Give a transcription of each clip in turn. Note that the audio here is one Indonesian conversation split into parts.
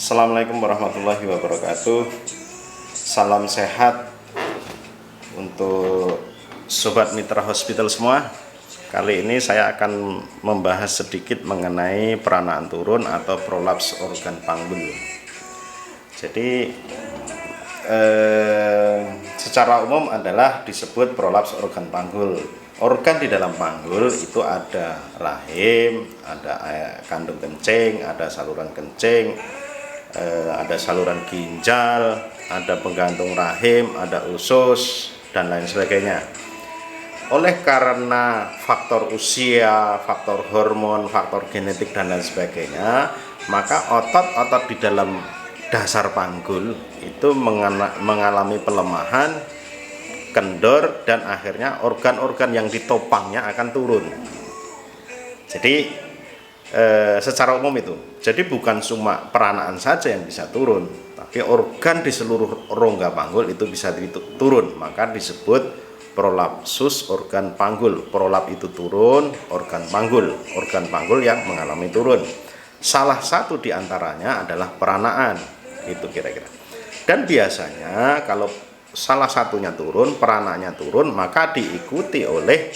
Assalamualaikum warahmatullahi wabarakatuh. Salam sehat untuk Sobat Mitra Hospital semua. Kali ini saya akan membahas sedikit mengenai peranaan turun atau prolaps organ panggul. Jadi secara umum adalah disebut prolaps organ panggul. Organ di dalam panggul itu ada rahim, ada kandung kencing, ada saluran kencing, ada saluran ginjal, ada penggantung rahim, ada usus, dan lain sebagainya. Oleh karena faktor usia, faktor hormon, faktor genetik, dan lain sebagainya, maka otot-otot di dalam dasar panggul itu mengalami pelemahan, kendor, dan akhirnya organ-organ yang ditopangnya akan turun. Jadi secara umum itu, jadi bukan cuma peranaan saja yang bisa turun, tapi organ di seluruh rongga panggul itu bisa turun, maka disebut prolapsus organ panggul. Prolap itu turun, organ panggul yang mengalami turun. Salah satu diantaranya adalah peranaan, itu kira-kira. Dan biasanya kalau salah satunya turun, perananya turun, maka diikuti oleh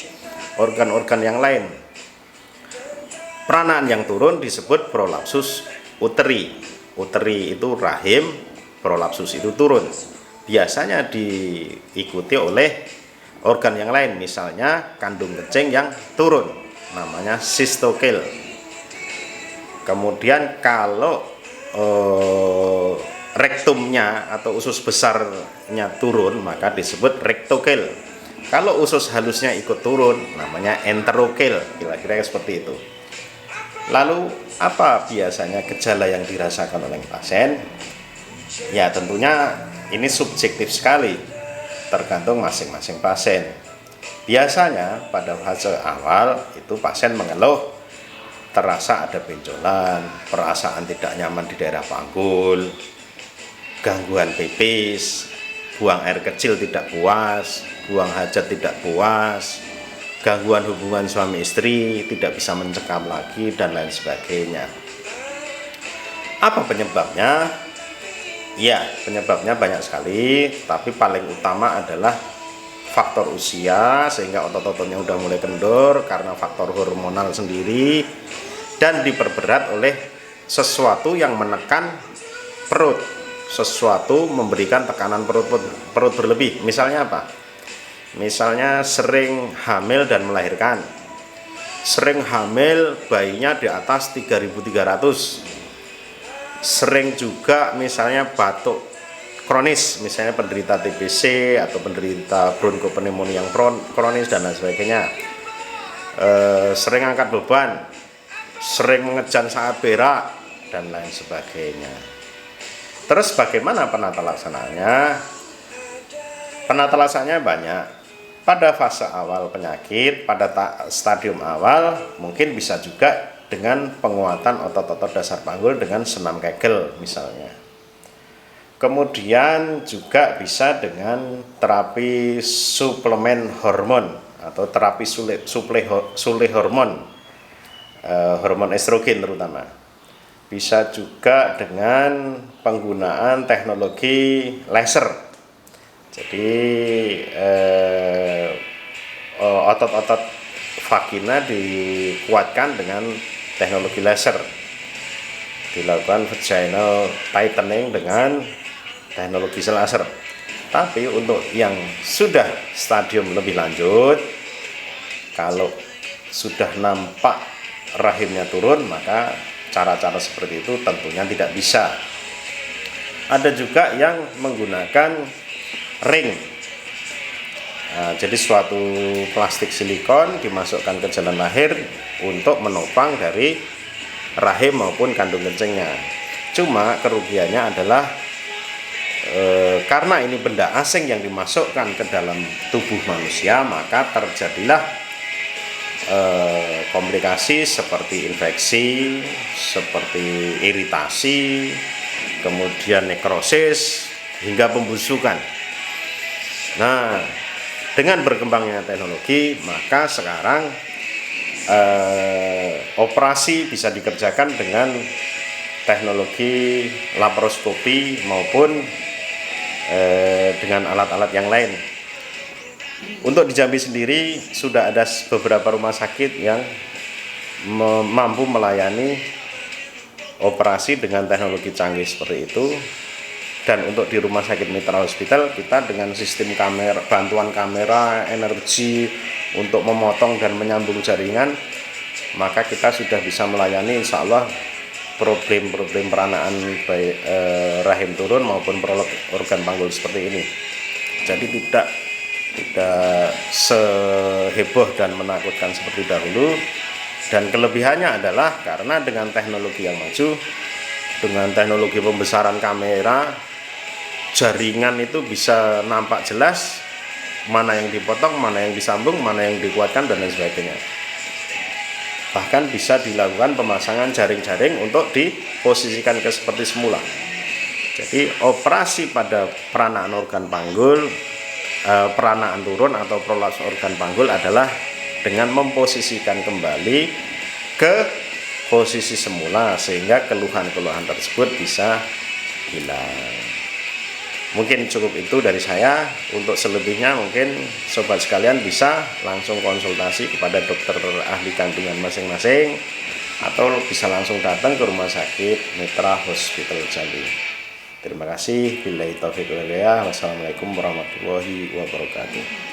organ-organ yang lain. Peranaan yang turun disebut prolapsus uteri. Uteri itu rahim, prolapsus itu turun. Biasanya diikuti oleh organ yang lain, misalnya kandung kencing yang turun, namanya sistokel. Kemudian kalau rektumnya atau usus besarnya turun, maka disebut rektokel. Kalau usus halusnya ikut turun, namanya enterokel, kira-kira seperti itu. Lalu apa biasanya gejala yang dirasakan oleh pasien? Ya tentunya ini subjektif sekali, tergantung masing-masing pasien. Biasanya pada fase awal itu pasien mengeluh terasa ada benjolan, perasaan tidak nyaman di daerah panggul, gangguan pipis, buang air kecil tidak puas, buang hajat tidak puas, gangguan hubungan suami istri, tidak bisa mencekam lagi, dan lain sebagainya. Apa penyebabnya? Ya, penyebabnya banyak sekali, tapi paling utama adalah faktor usia, sehingga otot-ototnya udah mulai kendor karena faktor hormonal sendiri, dan diperberat oleh sesuatu yang menekan perut, sesuatu memberikan tekanan perut berlebih. Misalnya apa? Misalnya sering hamil dan melahirkan, sering hamil bayinya di atas 3.300, sering juga misalnya batuk kronis, misalnya penderita TBC atau penderita bronkopneumonia yang kronis dan lain sebagainya, sering angkat beban, sering mengejan saat berak, dan lain sebagainya. Terus bagaimana penata laksanaannya? Penata laksananya banyak. Pada fase awal penyakit, pada stadium awal, mungkin bisa juga dengan penguatan otot-otot dasar panggul dengan senam Kegel misalnya. Kemudian juga bisa dengan terapi suplemen hormon atau terapi sule hormon, hormon estrogen terutama. Bisa juga dengan penggunaan teknologi laser. Jadi otot-otot vagina dikuatkan dengan teknologi laser, dilakukan vaginal tightening dengan teknologi laser. Tapi untuk yang sudah stadium lebih lanjut, kalau sudah nampak rahimnya turun, maka cara-cara seperti itu tentunya tidak bisa. Ada juga yang menggunakan ring. Nah, jadi suatu plastik silikon dimasukkan ke jalan lahir untuk menopang dari rahim maupun kandung kencingnya. Cuma kerugiannya adalah karena ini benda asing yang dimasukkan ke dalam tubuh manusia, maka terjadilah komplikasi seperti infeksi, seperti iritasi, kemudian nekrosis, hingga pembusukan. Nah, dengan berkembangnya teknologi, maka sekarang operasi bisa dikerjakan dengan teknologi laparoskopi maupun dengan alat-alat yang lain. Untuk di Jambi sendiri sudah ada beberapa rumah sakit yang mampu melayani operasi dengan teknologi canggih seperti itu. Dan untuk di Rumah Sakit Mitra Hospital kita dengan sistem kamera, bantuan kamera, energi untuk memotong dan menyambung jaringan, maka kita sudah bisa melayani insya Allah problem-problem peranaan baik rahim turun maupun organ panggul seperti ini. Jadi tidak seheboh dan menakutkan seperti dahulu. Dan kelebihannya adalah karena dengan teknologi yang maju, dengan teknologi pembesaran kamera, jaringan itu bisa nampak jelas mana yang dipotong, mana yang disambung, mana yang dikuatkan dan lain sebagainya. Bahkan bisa dilakukan pemasangan jaring-jaring untuk diposisikan ke seperti semula. Jadi operasi pada peranaan organ panggul, peranaan turun atau prolaps organ panggul adalah dengan memposisikan kembali ke posisi semula sehingga keluhan-keluhan tersebut bisa hilang. Mungkin cukup itu dari saya. Untuk selebihnya mungkin sobat sekalian bisa langsung konsultasi kepada dokter ahli kandungan masing-masing atau bisa langsung datang ke Rumah Sakit Mitra Hospital Jambi. Terima kasih. Billahi taufiq wal hidayah. Wassalamualaikum warahmatullahi wabarakatuh.